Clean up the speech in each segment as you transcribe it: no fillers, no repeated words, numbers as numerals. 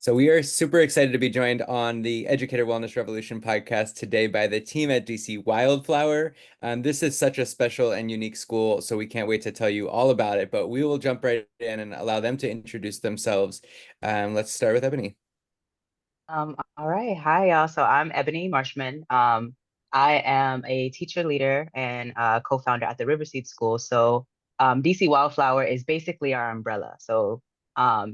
So we are super excited to be joined on the Educator Wellness Revolution podcast today by the team at DC Wildflower. This is such a special and unique school, so we can't wait to tell you all about it, but we will jump right in and allow them to introduce themselves. Let's start with Ebony. All right. Hi, y'all. So I'm Ebony Marshman. I am a teacher leader and co-founder at the Riverseed School. So DC Wildflower is basically our umbrella. So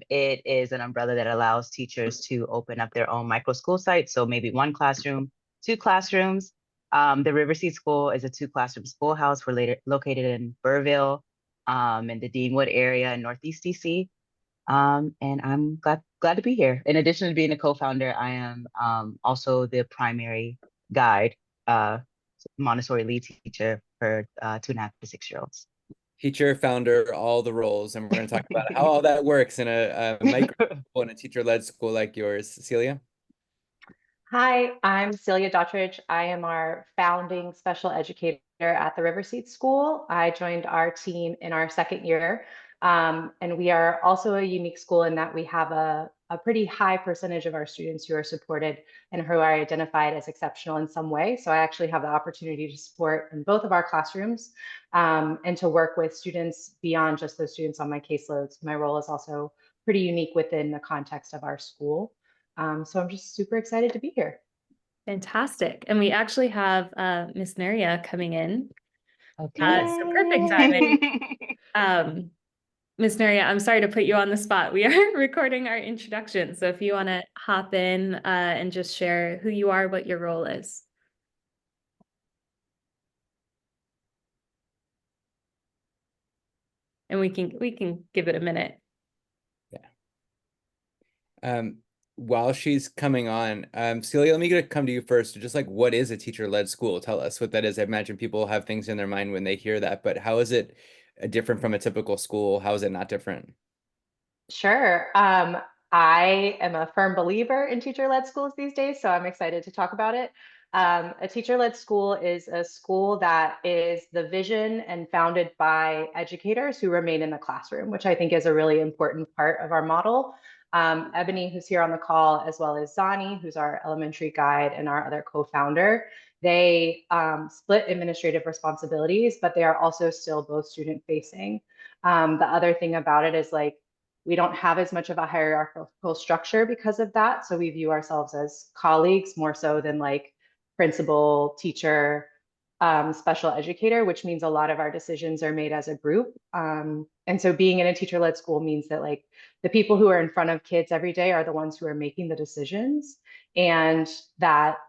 it is an umbrella that allows teachers to open up their own micro school site. So maybe one classroom, two classrooms. The Riverseed School is a two-classroom schoolhouse. We're located in Burrville, in the Deanwood area in Northeast DC. And I'm glad to be here. In addition to being a co-founder, I am also the primary guide, uh, Montessori lead teacher for 2.5 to 6 year olds. Teacher, founder, all the roles, and we're going to talk about how all that works in a micro school and a teacher-led school like yours. Celia? Hi, I'm Celia Daughtridge. I am our founding special educator at the Riverseed School. I joined our team in our second year, and we are also a unique school in that we have a pretty high percentage of our students who are supported and who are identified as exceptional in some way. So I actually have the opportunity to support in both of our classrooms and to work with students beyond just those students on my caseloads. My role is also pretty unique within the context of our school. So I'm just super excited to be here. Fantastic. And we actually have Miss Neria coming in. Okay. So perfect timing. Miss Neria, I'm sorry to put you on the spot. We are recording our introduction. So if you want to hop in and just share who you are, what your role is. And we can give it a minute. Yeah. While she's coming on, Celia, let me come to you first. Just like, what is a teacher-led school? Tell us what that is. I imagine people have things in their mind when they hear that, but how is it different from a typical school? How is it not different? Sure. I am a firm believer in teacher-led schools these days, so I'm excited to talk about it. A teacher-led school is a school that is the vision and founded by educators who remain in the classroom, which I think is a really important part of our model. Ebony, who's here on the call, as well as Zani, who's our elementary guide and our other co-founder, they split administrative responsibilities, but they are also still both student facing. The other thing about it is like, we don't have as much of a hierarchical structure because of that. So we view ourselves as colleagues more so than like principal, teacher, special educator, which means a lot of our decisions are made as a group. And so being in a teacher-led school means that like the people who are in front of kids every day are the ones who are making the decisions, and that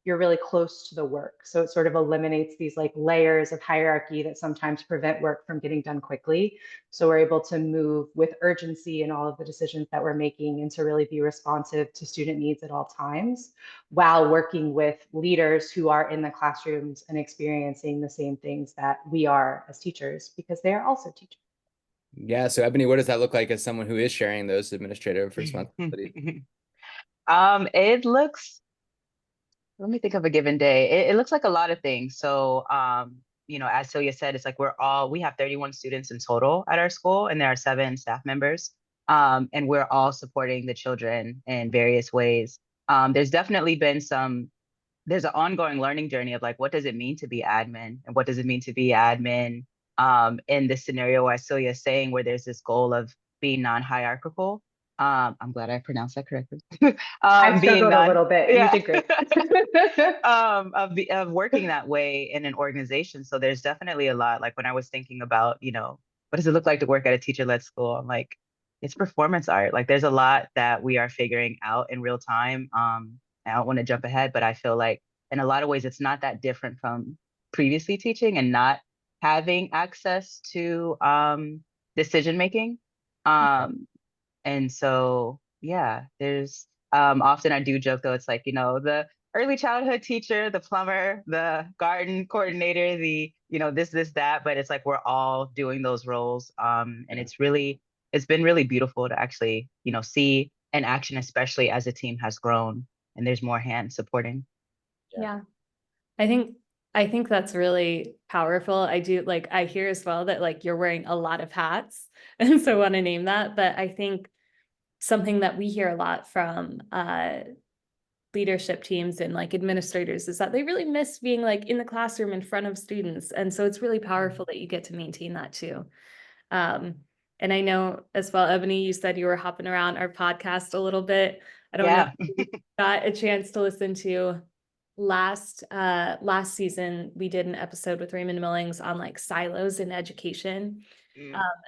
you're really close to the work. So it sort of eliminates these like layers of hierarchy that sometimes prevent work from getting done quickly. So we're able to move with urgency in all of the decisions that we're making and to really be responsive to student needs at all times while working with leaders who are in the classrooms and experiencing the same things that we are as teachers, because they are also teachers. Yeah, so Ebony, what does that look like as someone who is sharing those administrative responsibilities? It looks, let me think of a given day. It looks like a lot of things. So, as Celia said, it's like we have 31 students in total at our school, and there are 7 staff members. And we're all supporting the children in various ways. There's definitely been there's an ongoing learning journey of like, what does it mean to be admin? And what does it mean to be admin in this scenario, as Celia is saying, where there's this goal of being non-hierarchical. I'm glad I pronounced that correctly. I struggled a little bit. Yeah. You did great. Of working that way in an organization. So there's definitely a lot. Like when I was thinking about, what does it look like to work at a teacher-led school? I'm like, it's performance art. Like there's a lot that we are figuring out in real time. I don't want to jump ahead, but I feel like in a lot of ways, it's not that different from previously teaching and not having access to decision making. And so, yeah, there's often I do joke though, it's like, the early childhood teacher, the plumber, the garden coordinator, the, this, that, but it's like we're all doing those roles. And it's been really beautiful to actually, see an action, especially as a team has grown and there's more hands supporting. Yeah. I think that's really powerful. I hear as well that like you're wearing a lot of hats, and so I want to name that. But I think something that we hear a lot from leadership teams and like administrators is that they really miss being like in the classroom in front of students. And so it's really powerful that you get to maintain that too. And I know as well, Ebony, you said you were hopping around our podcast a little bit. I don't know if you got a chance to listen to last season. We did an episode with Raymond Millings on like silos in education.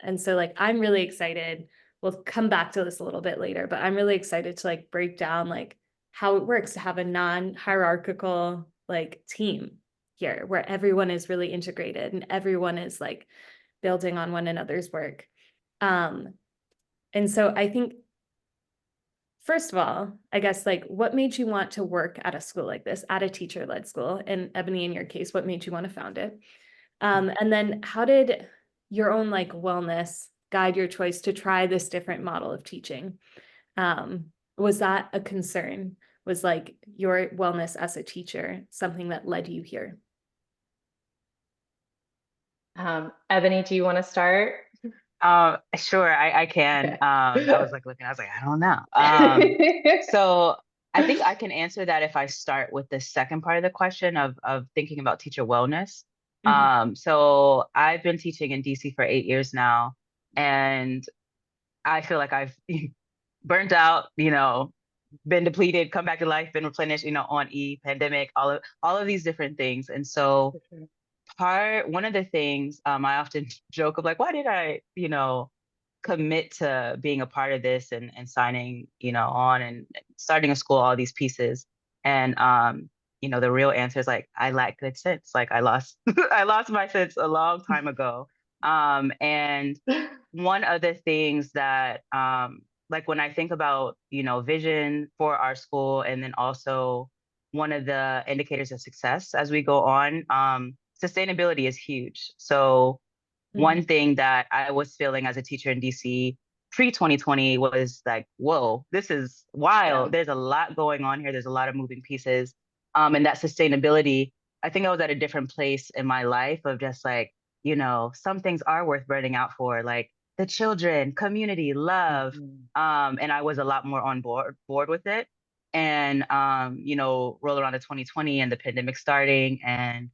And so like, I'm really excited. We'll come back to this a little bit later, but I'm really excited to like break down like how it works to have a non-hierarchical like team here where everyone is really integrated and everyone is like building on one another's work. And so I think, first of all, I guess like what made you want to work at a school like this, at a teacher-led school? And Ebony, in your case, what made you want to found it? And then how did your own like wellness guide your choice to try this different model of teaching? Was that a concern? Was like your wellness as a teacher something that led you here? Ebony, do you want to start? Sure, I can. Okay. I was like looking, I was like, I don't know. So I think I can answer that if I start with the second part of the question of thinking about teacher wellness. So I've been teaching in DC for 8 years now, and I feel like I've burnt out, been depleted, come back to life, been replenished, on pandemic, all of these different things. And so one of the things I often joke of like, why did I, commit to being a part of this and signing, on and starting a school, all these pieces. And the real answer is like, I lack good sense. Like I lost I lost my sense a long time ago. And one of the things that like when I think about, vision for our school, and then also one of the indicators of success as we go on, sustainability is huge. So one thing that I was feeling as a teacher in DC pre-2020 was like, whoa, this is wild. Yeah. There's a lot going on here. There's a lot of moving pieces. And that sustainability, I think I was at a different place in my life of just like, some things are worth burning out for, like the children, community, love. And I was a lot more on board with it. And, roll around to 2020 and the pandemic starting, and,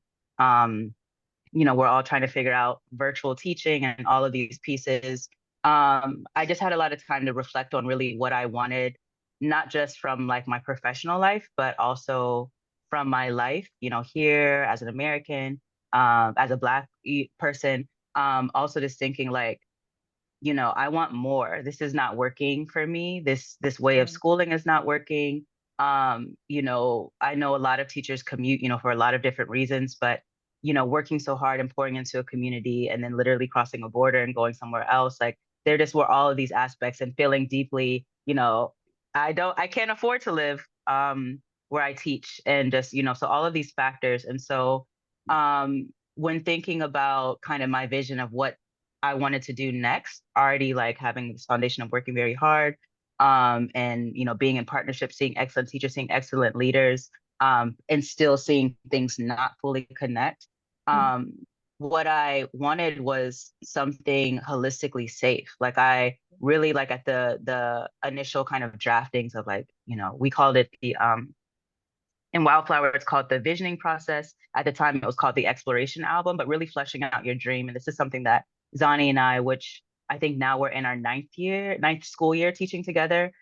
we're all trying to figure out virtual teaching and all of these pieces. I just had a lot of time to reflect on really what I wanted, not just from like my professional life, but also from my life, here as an American, as a Black person, also just thinking like, I want more. This is not working for me. This way of schooling is not working. I know a lot of teachers commute, for a lot of different reasons, but working so hard and pouring into a community and then literally crossing a border and going somewhere else, like there just were all of these aspects, and feeling deeply, I can't afford to live where I teach, and just, so all of these factors. And so when thinking about kind of my vision of what I wanted to do next, already like having this foundation of working very hard, and being in partnership, seeing excellent teachers, seeing excellent leaders, and still seeing things not fully connect. What I wanted was something holistically safe. Like I really like at the initial kind of draftings of like, we called it the in Wildflower, it's called the visioning process. At the time, it was called the exploration album, but really fleshing out your dream. And this is something that Zani and I, which I think now we're in our ninth school year teaching together.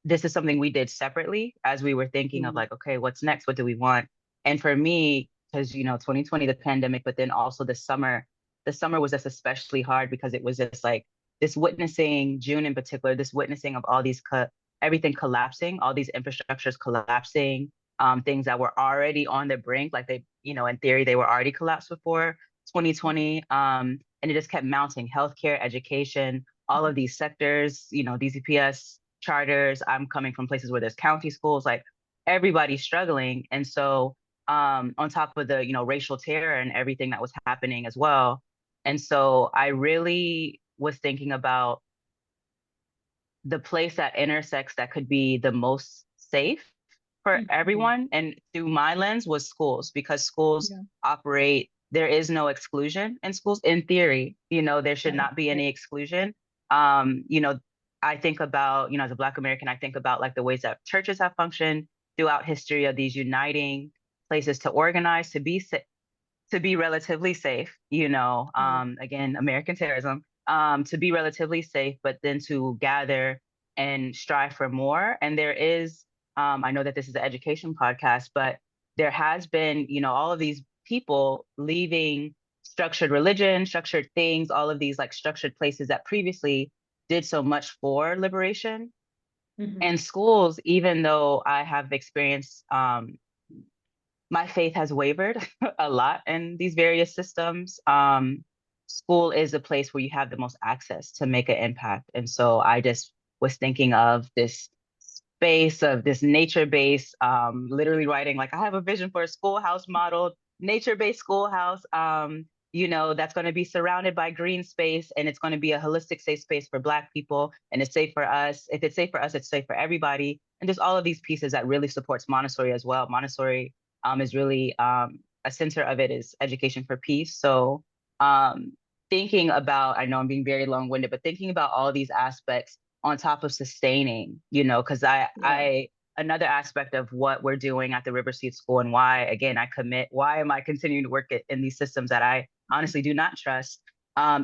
This is something we did separately as we were thinking of like, okay, what's next? What do we want? And for me, because 2020, the pandemic, but then also the summer was just especially hard because it was just like this witnessing, June in particular, this witnessing of all these everything collapsing, all these infrastructures collapsing, things that were already on the brink, like they, in theory, they were already collapsed before 2020. And it just kept mounting: healthcare, education, all of these sectors, DCPS, charters. I'm coming from places where there's county schools, like everybody's struggling. And so on top of the, racial terror and everything that was happening as well. And so I really was thinking about the place that intersects that could be the most safe for everyone. And through my lens was schools, because schools operate, there is no exclusion in schools. In theory, there should not be any exclusion. I think about, as a Black American, I think about like the ways that churches have functioned throughout history of these uniting places to organize, to be relatively safe, again, American terrorism, to be relatively safe, but then to gather and strive for more. And there is, I know that this is an education podcast, but there has been, all of these people leaving structured religion, structured things, all of these like structured places that previously did so much for liberation. And schools, even though I have experienced my faith has wavered a lot in these various systems. School is a place where you have the most access to make an impact. And so I just was thinking of this space of this nature-based, literally writing, like, I have a vision for a schoolhouse model, nature-based schoolhouse, that's going to be surrounded by green space, and it's going to be a holistic safe space for Black people. And it's safe for us. If it's safe for us, it's safe for everybody. And just all of these pieces that really supports Montessori as well. Montessori is really a center of it is education for peace. So thinking about, I know I'm being very long-winded, but thinking about all these aspects on top of sustaining, because I another aspect of what we're doing at the Riverseed School and why, again, why am I continuing to work in these systems that I honestly do not trust,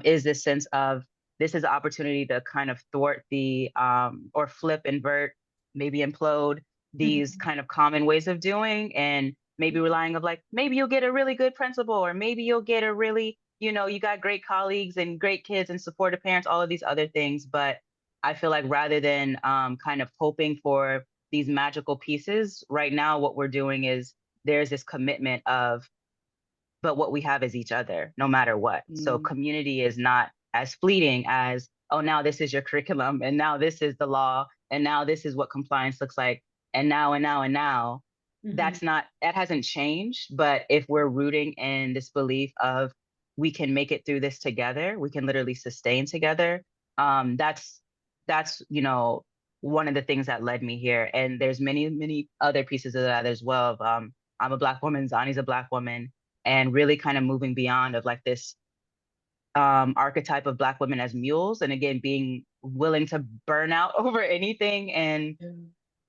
is this sense of this is an opportunity to kind of thwart the or flip, invert, maybe implode these kind of common ways of doing, and maybe relying of like, maybe you'll get a really good principal, or maybe you'll get a really, you got great colleagues and great kids and supportive parents, all of these other things. But I feel like rather than kind of hoping for these magical pieces, right now, what we're doing is there's this commitment of, but what we have is each other, no matter what. So community is not as fleeting as, oh, now this is your curriculum, and now this is the law, and now this is what compliance looks like, and now, and now, and now. That hasn't changed. But if we're rooting in this belief of we can make it through this together, we can literally sustain together. That's one of the things that led me here. And there's many, many other pieces of that as well. I'm a Black woman, Zani's a Black woman, and really kind of moving beyond of like this archetype of Black women as mules. And again, being willing to burn out over anything. And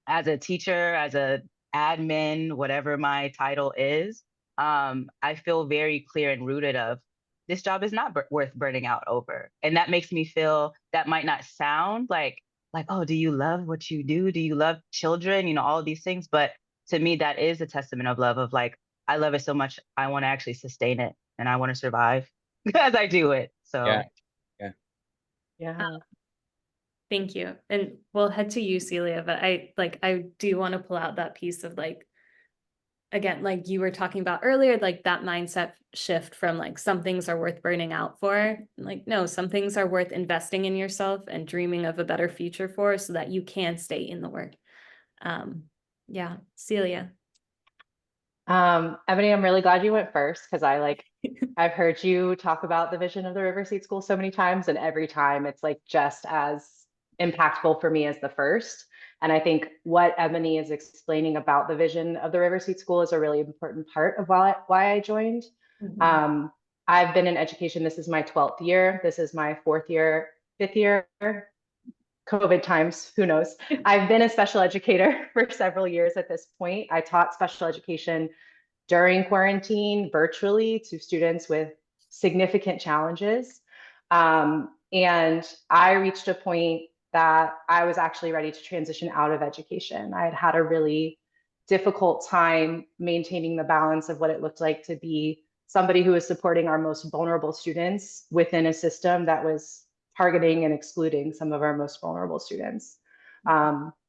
as a teacher, as a admin, whatever my title is, I feel very clear and rooted of this job is not worth burning out over. And that makes me feel, that might not sound like, oh, do you love what you do? Do you love children? All of these things. But to me, that is a testament of love, of like, I love it so much, I want to actually sustain it, and I want to survive as I do it. So Yeah. Thank you. And we'll head to you, Celia, but I do want to pull out that piece of like, again, like you were talking about earlier, like that mindset shift from like some things are worth burning out for. Like, no, some things are worth investing in yourself and dreaming of a better future for, so that you can stay in the work. Yeah, Celia. Ebony, I'm really glad you went first, because I've heard you talk about the vision of the Riverseed School so many times, and every time it's like just as impactful for me as the first. And I think what Ebony is explaining about the vision of the Riverseed School is a really important part of why I joined. I've been in education. This is my 12th year. This is my 4th year, 5th year. COVID times, who knows? I've been a special educator for several years at this point. I taught special education during quarantine virtually to students with significant challenges. And I reached a point that I was actually ready to transition out of education. I had had a really difficult time maintaining the balance of what it looked like to be somebody who was supporting our most vulnerable students within a system that was targeting and excluding some of our most vulnerable students.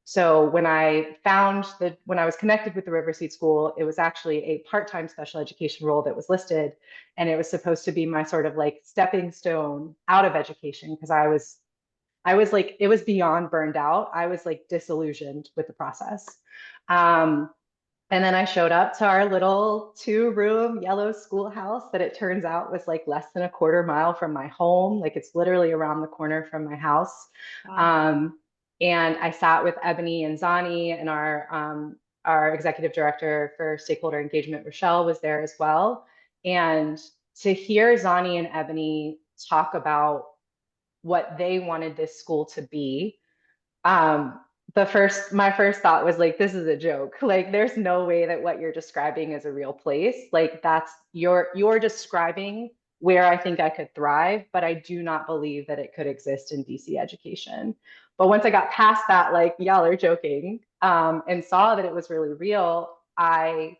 So when I was connected with the Riverseed School, it was actually a part-time special education role that was listed, and it was supposed to be my sort of like stepping stone out of education, because I was like, it was beyond burned out. I was like disillusioned with the process. And then I showed up to our little 2-room yellow schoolhouse that it turns out was like less than a quarter mile from my home. Like, it's literally around the corner from my house. Wow. And I sat with Ebony and Zani, and our executive director for stakeholder engagement, Rochelle, was there as well. And to hear Zani and Ebony talk about what they wanted this school to be, My first thought was like, this is a joke. Like, there's no way that what you're describing is a real place. Like, that's you're describing where I think I could thrive, but I do not believe that it could exist in DC education. But once I got past that, like, y'all are joking, and saw that it was really real, I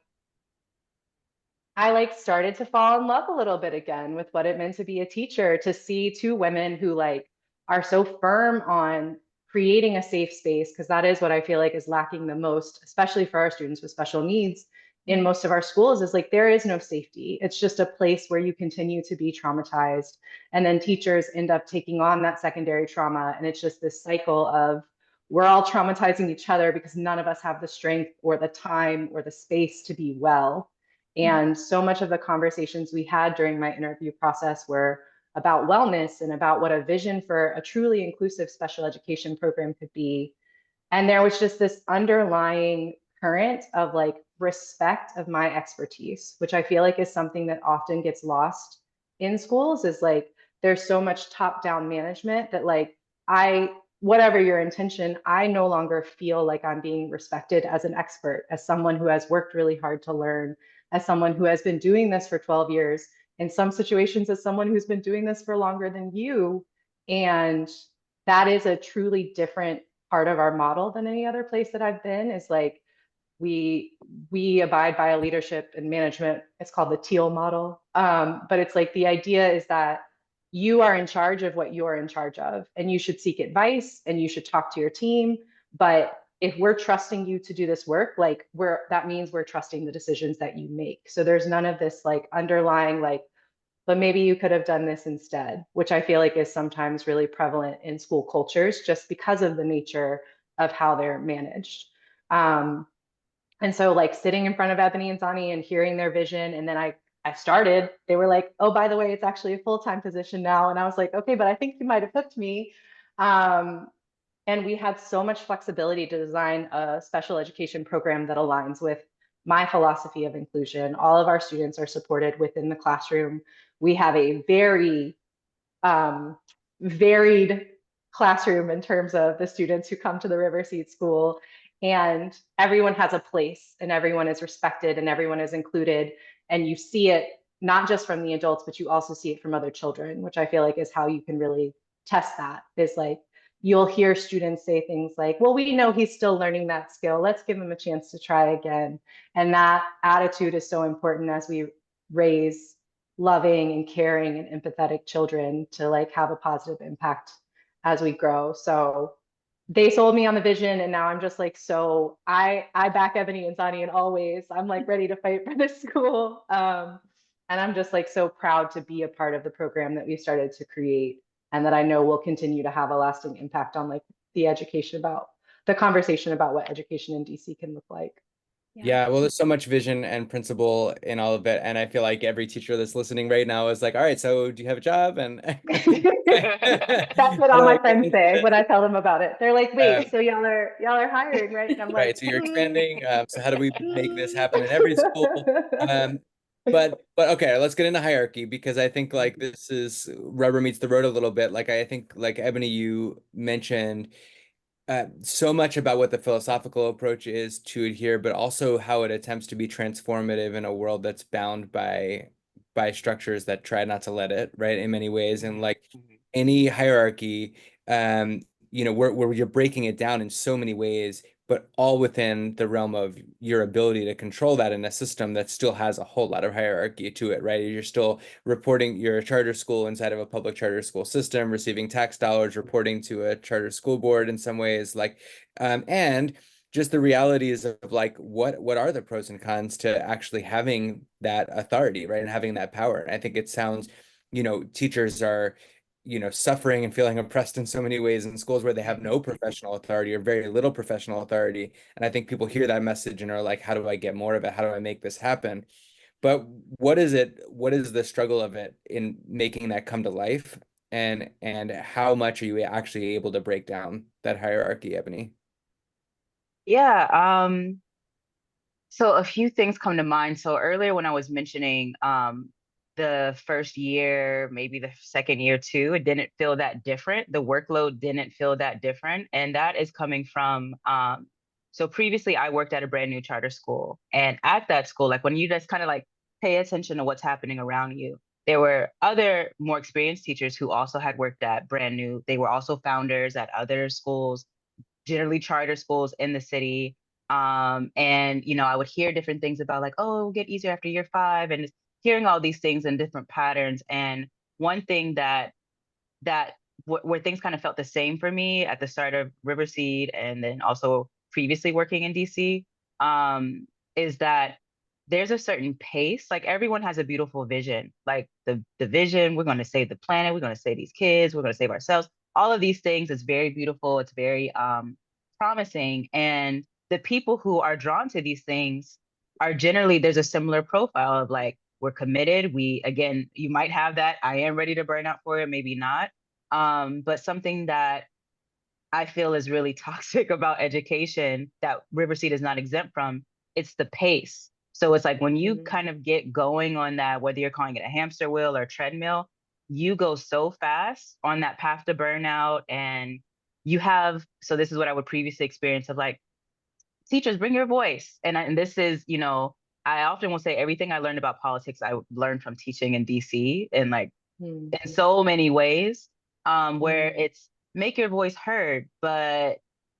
like started to fall in love a little bit again with what it meant to be a teacher, to see two women who like are so firm on creating a safe space, because that is what I feel like is lacking the most, especially for our students with special needs in most of our schools, is like there is no safety. It's just a place where you continue to be traumatized. And then teachers end up taking on that secondary trauma. And it's just this cycle of we're all traumatizing each other because none of us have the strength or the time or the space to be well. And so much of the conversations we had during my interview process were about wellness and about what a vision for a truly inclusive special education program could be. And there was just this underlying current of like respect of my expertise, which I feel like is something that often gets lost in schools, is like there's so much top-down management that like whatever your intention, I no longer feel like I'm being respected as an expert, as someone who has worked really hard to learn, as someone who has been doing this for 12 years, in some situations as someone who's been doing this for longer than you. And that is a truly different part of our model than any other place that I've been, is like we abide by a leadership and management. It's called the teal model. But it's like the idea is that you are in charge of what you're in charge of, and you should seek advice and you should talk to your team. But if we're trusting you to do this work, like that means we're trusting the decisions that you make. So there's none of this like underlying like, but maybe you could have done this instead, which I feel like is sometimes really prevalent in school cultures just because of the nature of how they're managed. And so like sitting in front of Ebony and Zani and hearing their vision, and then they were like, oh, by the way, it's actually a full-time position now. And I was like, okay, but I think you might have hooked me. And we had so much flexibility to design a special education program that aligns with my philosophy of inclusion. All of our students are supported within the classroom. We have a very varied classroom in terms of the students who come to the River Seed School, and everyone has a place and everyone is respected and everyone is included. And you see it not just from the adults, but you also see it from other children, which I feel like is how you can really test that. Is like, you'll hear students say things like, well, we know he's still learning that skill. Let's give him a chance to try again. And that attitude is so important as we raise loving and caring and empathetic children to like have a positive impact as we grow. So they sold me on the vision, and now I'm just like, so I back Ebony and Zani in all ways. I'm like ready to fight for this school. And I'm just like so proud to be a part of the program that we started to create, and that I know will continue to have a lasting impact on like the conversation about what education in DC can look like. Yeah, well, there's so much vision and principle in all of it. And I feel like every teacher that's listening right now is like, all right, so do you have a job? And That's what all my friends say when I tell them about it. They're like, wait, so y'all are hiring, right? And I'm like, right, so you're expanding. So how do we make this happen in every school? But okay, let's get into hierarchy, because I think like this is rubber meets the road a little bit. Like I think like Ebony, you mentioned so much about what the philosophical approach is to adhere, but also how it attempts to be transformative in a world that's bound by structures that try not to let it, right, in many ways. And like any hierarchy, where you're breaking it down in so many ways, but all within the realm of your ability to control that in a system that still has a whole lot of hierarchy to it, right? You're still reporting, you're a charter school inside of a public charter school system, receiving tax dollars, reporting to a charter school board in some ways, like, and just the realities of like what are the pros and cons to actually having that authority, right? And having that power. And I think it sounds, teachers are suffering and feeling oppressed in so many ways in schools where they have no professional authority or very little professional authority. And I think people hear that message and are like, how do I get more of it? How do I make this happen? But what is it? What is the struggle of it in making that come to life? And how much are you actually able to break down that hierarchy, Ebony? Yeah. So a few things come to mind. So earlier when I was mentioning the first year, maybe the second year too, it didn't feel that different. The workload didn't feel that different. And that is coming from, so previously I worked at a brand new charter school. And at that school, like when you just kind of like pay attention to what's happening around you, there were other more experienced teachers who also had worked at brand new. They were also founders at other schools, generally charter schools in the city. And I would hear different things about like, oh, it'll get easier after year 5, and hearing all these things and different patterns. And one thing that where things kind of felt the same for me at the start of Riverseed and then also previously working in DC, is that there's a certain pace. Like everyone has a beautiful vision. Like the vision, we're going to save the planet, we're going to save these kids, we're going to save ourselves. All of these things is very beautiful. It's very promising. And the people who are drawn to these things are generally, there's a similar profile of like, we're committed. We, again, you might have that. I am ready to burn out for it, maybe not. But something that I feel is really toxic about education that Riverseed is not exempt from, it's the pace. So it's like when you kind of get going on that, whether you're calling it a hamster wheel or a treadmill, you go so fast on that path to burnout. And so this is what I would previously experience of like, teachers, bring your voice. And this is, I often will say everything I learned about politics, I learned from teaching in DC and like in so many ways, where it's make your voice heard. But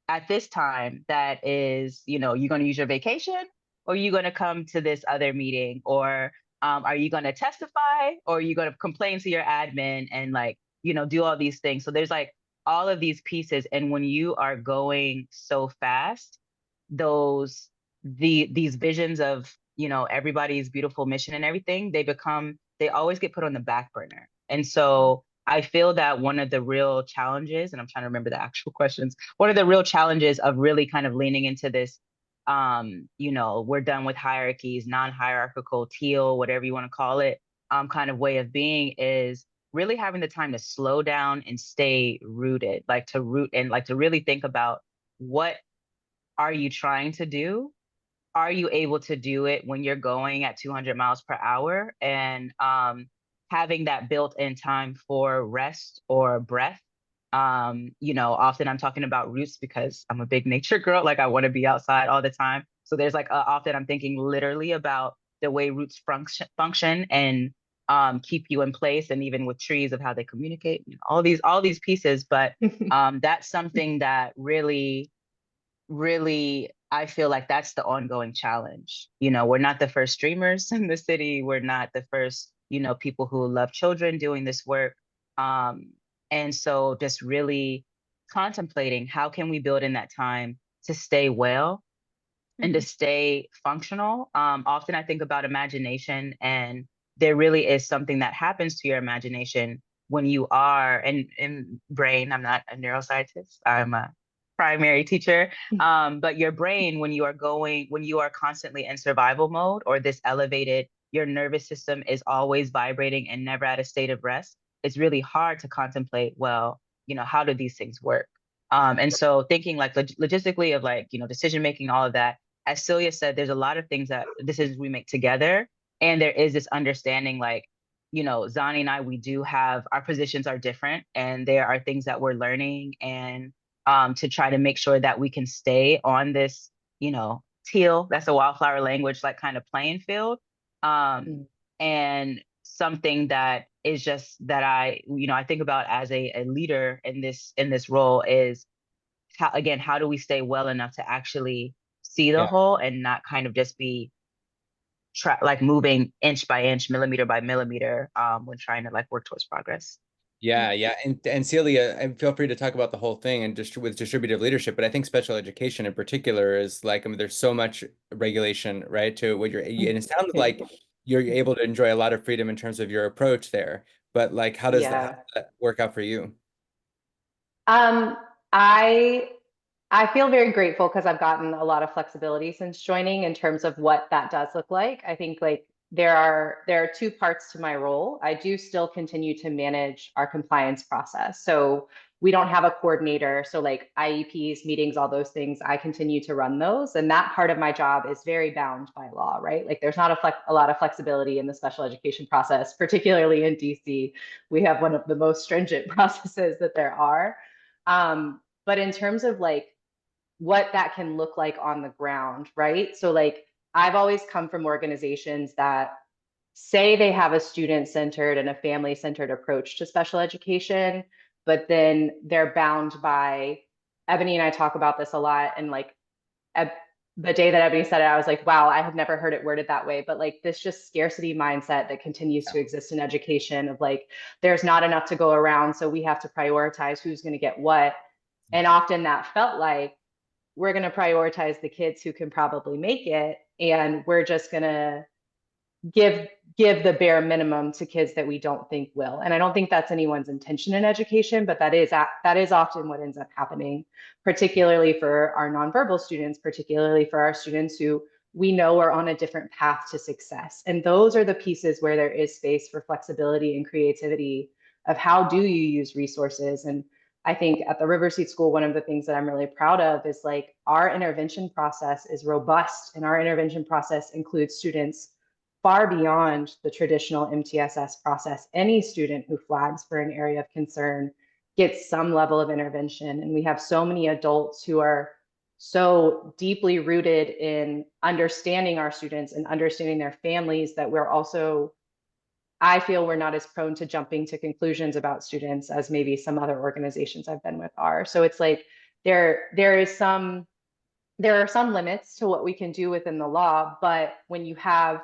at this time, that is, you're going to use your vacation, or are you going to come to this other meeting, or are you going to testify, or are you going to complain to your admin and like, do all these things. So there's like all of these pieces. And when you are going so fast, these visions of everybody's beautiful mission and everything, they always get put on the back burner. And so I feel that one of the real challenges, and I'm trying to remember the actual questions, one of the real challenges of really kind of leaning into this, we're done with hierarchies, non-hierarchical, teal, whatever you want to call it, kind of way of being, is really having the time to slow down and stay rooted, like to root and like to really think about, what are you trying to do? Are you able to do it when you're going at 200 miles per hour? And having that built-in time for rest or breath. Often I'm talking about roots because I'm a big nature girl. Like I want to be outside all the time. So there's like often I'm thinking literally about the way roots function and keep you in place, and even with trees of how they communicate, all these pieces. But that's something that really, I feel like that's the ongoing challenge. We're not the first streamers in the city. We're not the first, people who love children doing this work. And so just really contemplating, how can we build in that time to stay well and to stay functional? Often I think about imagination, and there really is something that happens to your imagination when you are in brain. I'm not a neuroscientist. I'm a primary teacher. But your brain, when you are constantly in survival mode or this elevated, your nervous system is always vibrating and never at a state of rest. It's really hard to contemplate, well, how do these things work? And so thinking like logistically of like, decision making, all of that, as Celia said, there's a lot of things that decisions we make together. And there is this understanding like, Zani and I, we do have, our positions are different, and there are things that we're learning, and to try to make sure that we can stay on this, teal, that's a wildflower language, like kind of playing field. And something that is just that I think about as a leader in this role is how do we stay well enough to actually see the whole and not kind of just be like moving inch by inch, millimeter by millimeter, when trying to like work towards progress. Yeah, yeah. And Celia, and feel free to talk about the whole thing and just with distributive leadership, but I think special education in particular is like, I mean, there's so much regulation, right? To what and it sounds like you're able to enjoy a lot of freedom in terms of your approach there. But like, how does that work out for you? I I feel very grateful because I've gotten a lot of flexibility since joining in terms of what that does look like. I think like there are two parts to my role. I do still continue to manage our compliance process. So we don't have a coordinator. So like IEPs, meetings, all those things, I continue to run those. And that part of my job is very bound by law, right? Like there's not a lot of flexibility in the special education process, particularly in DC. We have one of the most stringent processes that there are. But in terms of like what that can look like on the ground, right? So like I've always come from organizations that say they have a student-centered and a family-centered approach to special education, but then they're bound by, Ebony and I talk about this a lot, and like the day that Ebony said it, I was like, wow, I have never heard it worded that way. But like this just scarcity mindset that continues to exist in education of like, there's not enough to go around, so we have to prioritize who's going to get what. And often that felt like we're going to prioritize the kids who can probably make it, and we're just going to give the bare minimum to kids that we don't think will. And I don't think that's anyone's intention in education, but that is often what ends up happening, particularly for our nonverbal students, particularly for our students who we know are on a different path to success. And those are the pieces where there is space for flexibility and creativity of how do you use resources. And I think at the River Seat School, one of the things that I'm really proud of is like our intervention process is robust, and our intervention process includes students far beyond the traditional MTSS process. Any student who flags for an area of concern gets some level of intervention. And we have so many adults who are so deeply rooted in understanding our students and understanding their families that we're also, I feel we're not as prone to jumping to conclusions about students as maybe some other organizations I've been with are. So it's like there are some limits to what we can do within the law, but when you have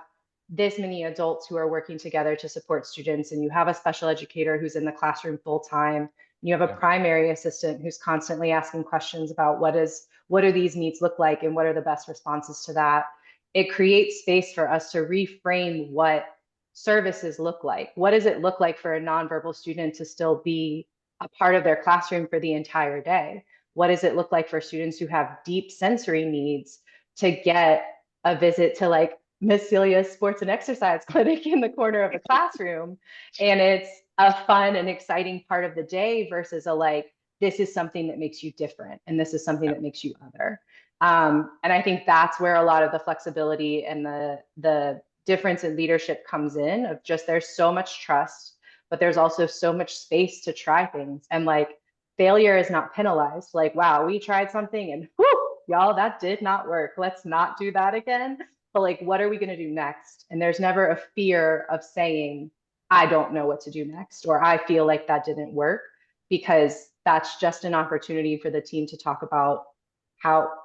this many adults who are working together to support students, and you have a special educator who's in the classroom full time, you have a primary assistant who's constantly asking questions about what do these needs look like and what are the best responses to that, it creates space for us to reframe what services look like. What does it look like for a nonverbal student to still be a part of their classroom for the entire day? What does it look like for students who have deep sensory needs to get a visit to like Miss Celia's sports and exercise clinic in the corner of the classroom, and it's a fun and exciting part of the day versus a like, this is something that makes you different and this is something that makes you other. And I think that's where a lot of the flexibility and the difference in leadership comes in, of just there's so much trust, but there's also so much space to try things. And like failure is not penalized. Like, wow, we tried something and whoo, y'all, that did not work. Let's not do that again. But like, what are we going to do next? And there's never a fear of saying, I don't know what to do next, or I feel like that didn't work, because that's just an opportunity for the team to talk about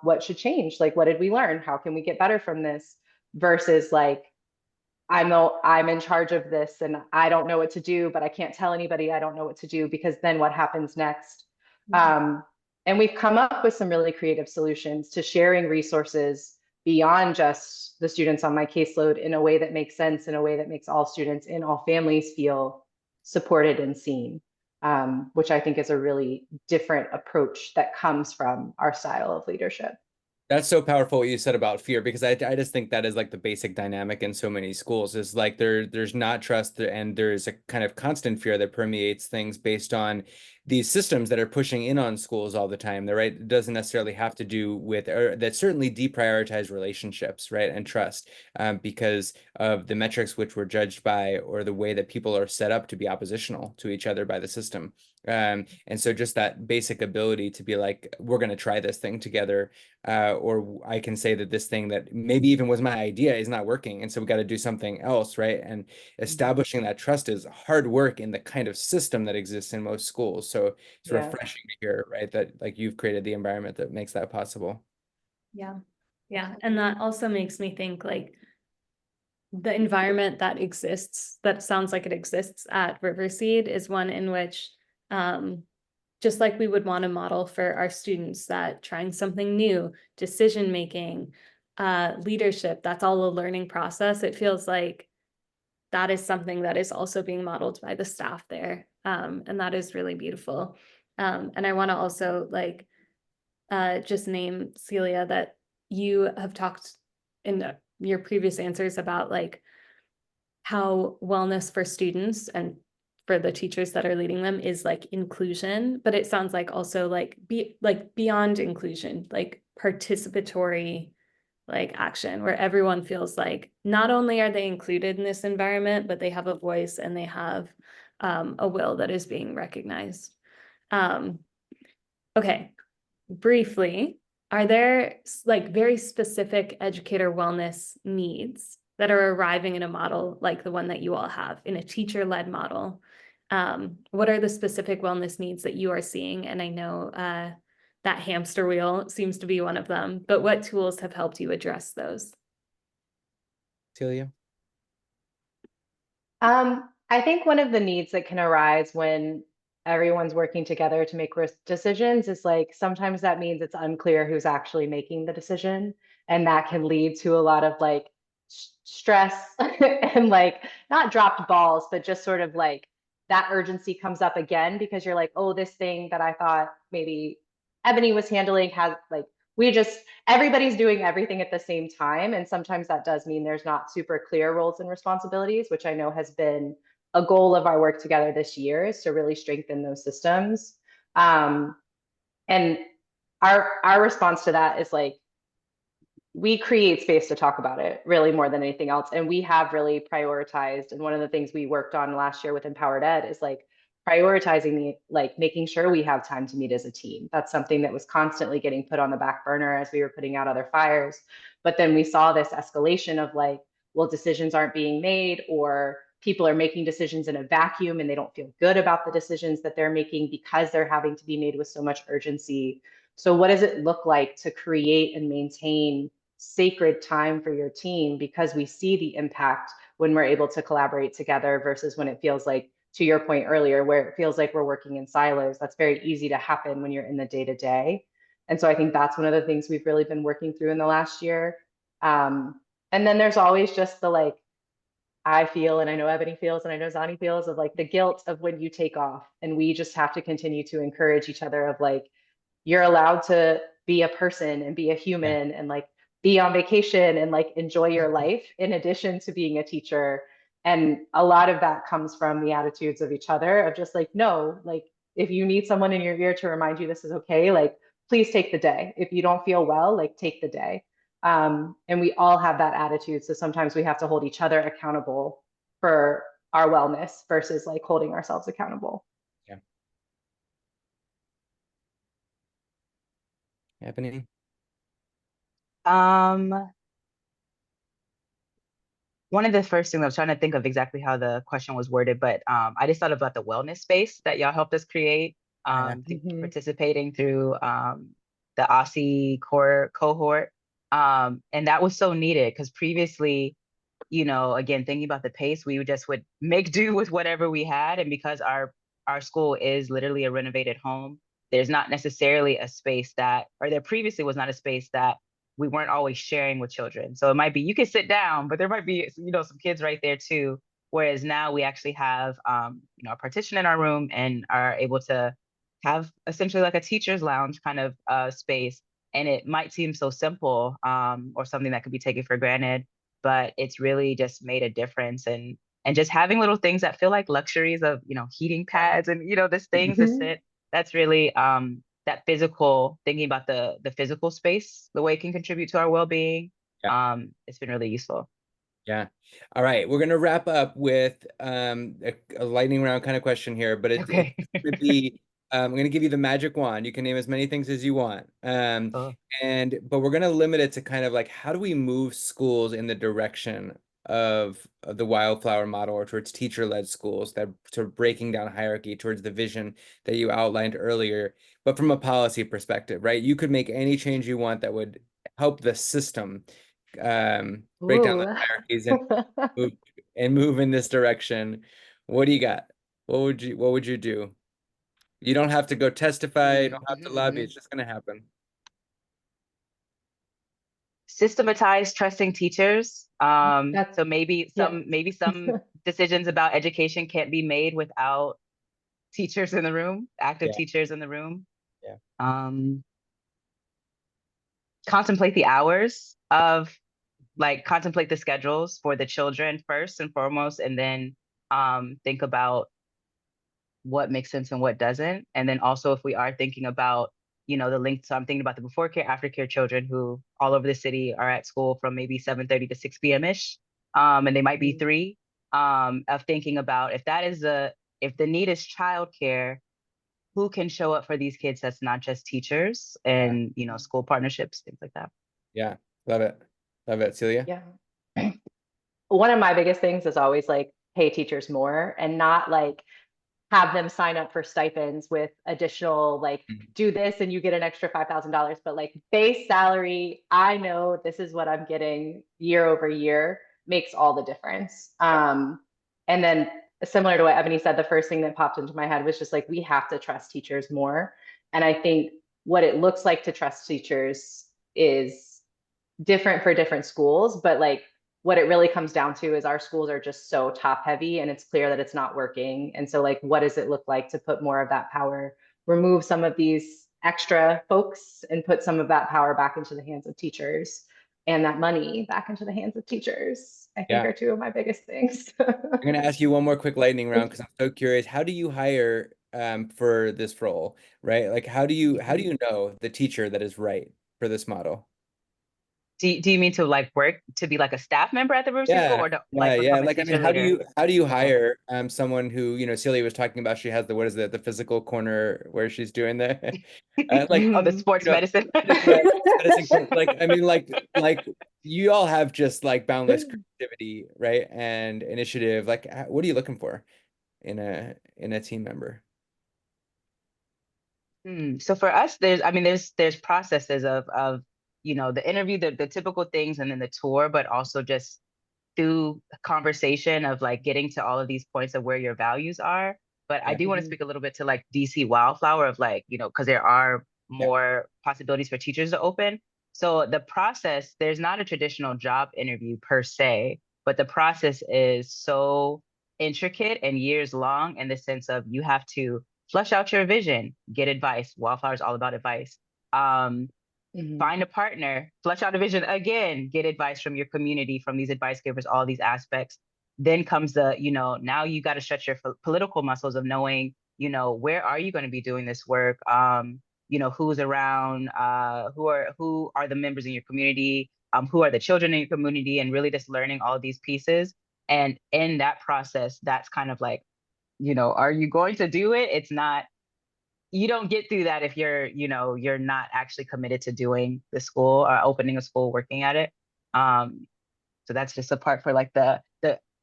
what should change. Like, what did we learn? How can we get better from this? Versus like, I'm in charge of this and I don't know what to do, but I can't tell anybody I don't know what to do, because then what happens next? And we've come up with some really creative solutions to sharing resources beyond just the students on my caseload in a way that makes sense, in a way that makes all students and all families feel supported and seen, which I think is a really different approach that comes from our style of leadership. That's so powerful what you said about fear, because I just think that is like the basic dynamic in so many schools, is like there's not trust, and there's a kind of constant fear that permeates things based on these systems that are pushing in on schools all the time. The right, it doesn't necessarily have to do with, or that certainly deprioritize relationships, right, and trust, because of the metrics which we're judged by, or the way that people are set up to be oppositional to each other by the system. And so just that basic ability to be like, we're going to try this thing together, or I can say that this thing that maybe even was my idea is not working, and so we got to do something else, right? And establishing that trust is hard work in the kind of system that exists in most schools. So it's refreshing to hear, right, that like you've created the environment that makes that possible. Yeah. And that also makes me think like the environment that exists, that sounds like it exists at Riverseed, is one in which just like we would want to model for our students, that trying something new, decision making, leadership, that's all a learning process. It feels like that is something that is also being modeled by the staff there, and that is really beautiful. And I want to also like just name, Celia, that you have talked in your previous answers about like how wellness for students and for the teachers that are leading them is like inclusion, but it sounds like also like beyond inclusion, like participatory like action where everyone feels like not only are they included in this environment, but they have a voice and they have a will that is being recognized. Okay, briefly, are there like very specific educator wellness needs that are arriving in a model like the one that you all have in a teacher-led model? What are the specific wellness needs that you are seeing? And I know that hamster wheel seems to be one of them, but what tools have helped you address those? Celia? I think one of the needs that can arise when everyone's working together to make decisions is like sometimes that means it's unclear who's actually making the decision, and that can lead to a lot of like stress and like not dropped balls, but just sort of like that urgency comes up again because you're like, oh, this thing that I thought maybe Ebony was handling has like everybody's doing everything at the same time. And sometimes that does mean there's not super clear roles and responsibilities, which I know has been a goal of our work together this year, is to really strengthen those systems. And our response to that is like, we create space to talk about it really more than anything else. And we have really prioritized. And one of the things we worked on last year with Empowered Ed is like prioritizing like making sure we have time to meet as a team. That's something that was constantly getting put on the back burner as we were putting out other fires. But then we saw this escalation of like, well, decisions aren't being made, or people are making decisions in a vacuum and they don't feel good about the decisions that they're making because they're having to be made with so much urgency. So what does it look like to create and maintain sacred time for your team, because we see the impact when we're able to collaborate together versus when it feels like, to your point earlier, where it feels like we're working in silos? That's very easy to happen when you're in the day-to-day. And so I think that's one of the things we've really been working through in the last year. And then there's always just the like, I feel, and I know Ebony feels, and I know Zani feels, of like the guilt of when you take off. And we just have to continue to encourage each other of like, you're allowed to be a person and be a human and like be on vacation and like enjoy your life in addition to being a teacher. And a lot of that comes from the attitudes of each other of just like, no, like if you need someone in your ear to remind you this is okay, like please take the day. If you don't feel well, like take the day. And we all have that attitude. So sometimes we have to hold each other accountable for our wellness versus like holding ourselves accountable. Yeah. Ebony? One of the first things I was trying to think of exactly how the question was worded, but I just thought about the wellness space that y'all helped us create, participating through the Aussie core cohort. And that was so needed because previously, you know, again, thinking about the pace, we would make do with whatever we had. And because our school is literally a renovated home, there's not necessarily a space that, or there previously was not a space that we weren't always sharing with children. So it might be, you can sit down, but there might be, you know, some kids right there too. Whereas now we actually have, you know, a partition in our room and are able to have essentially like a teacher's lounge kind of space. And it might seem so simple or something that could be taken for granted, but it's really just made a difference. And just having little things that feel like luxuries of, you know, heating pads and, you know, this things to sit, that's really that physical, thinking about the physical space, the way it can contribute to our well-being. It's been really useful. Yeah. All right. We're going to wrap up with a lightning round kind of question here, but it's going to be, I'm going to give you the magic wand. You can name as many things as you want. But we're going to limit it to kind of like, how do we move schools in the direction of the Wildflower model, or towards teacher-led schools, that sort of breaking down hierarchy towards the vision that you outlined earlier, but from a policy perspective, right? You could make any change you want that would help the system break down the hierarchies and move in this direction. What do you got? What would you do? You don't have to go testify, you don't have to lobby, it's just gonna happen. Systematize trusting teachers. So maybe some decisions about education can't be made without teachers in the room, active teachers in the room. Contemplate the hours of, like, contemplate the schedules for the children first and foremost, and then think about what makes sense and what doesn't. And then also if we are thinking about, the link, so I'm thinking about the before care, after care children who all over the city are at school from maybe 7:30 to 6 p.m. ish. And they might be three, of thinking about if the need is childcare, who can show up for these kids that's not just teachers and, school partnerships, things like that. Yeah, love it. Love it. Celia? Yeah. One of my biggest things is always like pay teachers more and not like have them sign up for stipends with additional like do this and you get an extra $5,000, but like base salary, I know this is what I'm getting year over year makes all the difference. And then similar to what Ebony said, the first thing that popped into my head was just like we have to trust teachers more. And I think what it looks like to trust teachers is different for different schools, but like what it really comes down to is our schools are just so top heavy and it's clear that it's not working. And so like, what does it look like to put more of that power, remove some of these extra folks and put some of that power back into the hands of teachers and that money back into the hands of teachers, I think are two of my biggest things. I'm going to ask you one more quick lightning round because I'm so curious. How do you hire for this role, right? Like how do you know the teacher that is right for this model? Do you mean to like work to be like a staff member at the Riverside School or to like yeah. become a Like, I teacher mean, later? how do you Okay. hire someone who, Celia was talking about, she has the, what is it, the physical corner where she's doing the like, Oh, the sports medicine. yeah, medicine, like, I mean, like you all have just like boundless creativity, right? And initiative. Like, what are you looking for in a team member? So for us, there's processes of the interview, the typical things, and then the tour, but also just through conversation of like getting to all of these points of where your values are. But I Yeah. do want to speak a little bit to like DC Wildflower of like, because there are Yeah. more possibilities for teachers to open. So the process, there's not a traditional job interview per se, but the process is so intricate and years long in the sense of you have to flush out your vision, get advice. Wildflower is all about advice. Find a partner, flesh out a vision again, get advice from your community, from these advice givers, all these aspects. Then comes now you got to stretch your political muscles of knowing, where are you going to be doing this work? Who's around, who are the members in your community, who are the children in your community, and really just learning all these pieces. And in that process, that's kind of like, are you going to do it? It's not, you don't get through that if you're not actually committed to doing the school or opening a school, working at it. So that's just a part for like the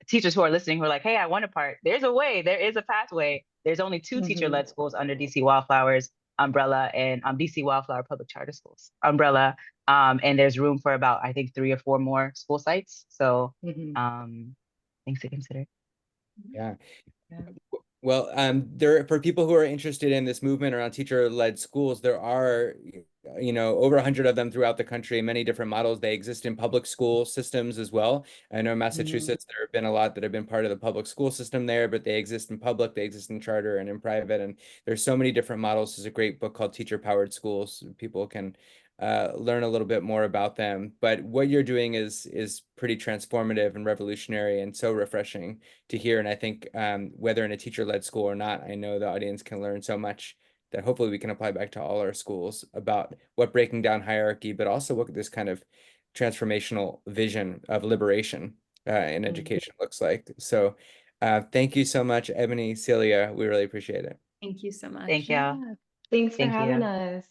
teachers who are listening who are like, hey, I want a part. There's a way, there is a pathway. There's only two teacher-led schools under DC Wildflower's umbrella and DC Wildflower Public Charter Schools umbrella. And there's room for about, I think, 3 or 4 more school sites. So things to consider. Yeah. Well, there, for people who are interested in this movement around teacher-led schools, there are, over 100 of them throughout the country, many different models. They exist in public school systems as well. I know in Massachusetts, there have been a lot that have been part of the public school system there, but they exist in public, they exist in charter and in private, and there's so many different models. There's a great book called Teacher-Powered Schools. People can learn a little bit more about them. But what you're doing is pretty transformative and revolutionary and so refreshing to hear. And I think whether in a teacher-led school or not, I know the audience can learn so much that hopefully we can apply back to all our schools about what breaking down hierarchy, but also what this kind of transformational vision of liberation in education looks like. So thank you so much, Ebony, Celia. We really appreciate it. Thank you so much. Thank you. Thanks for Thank having you. us.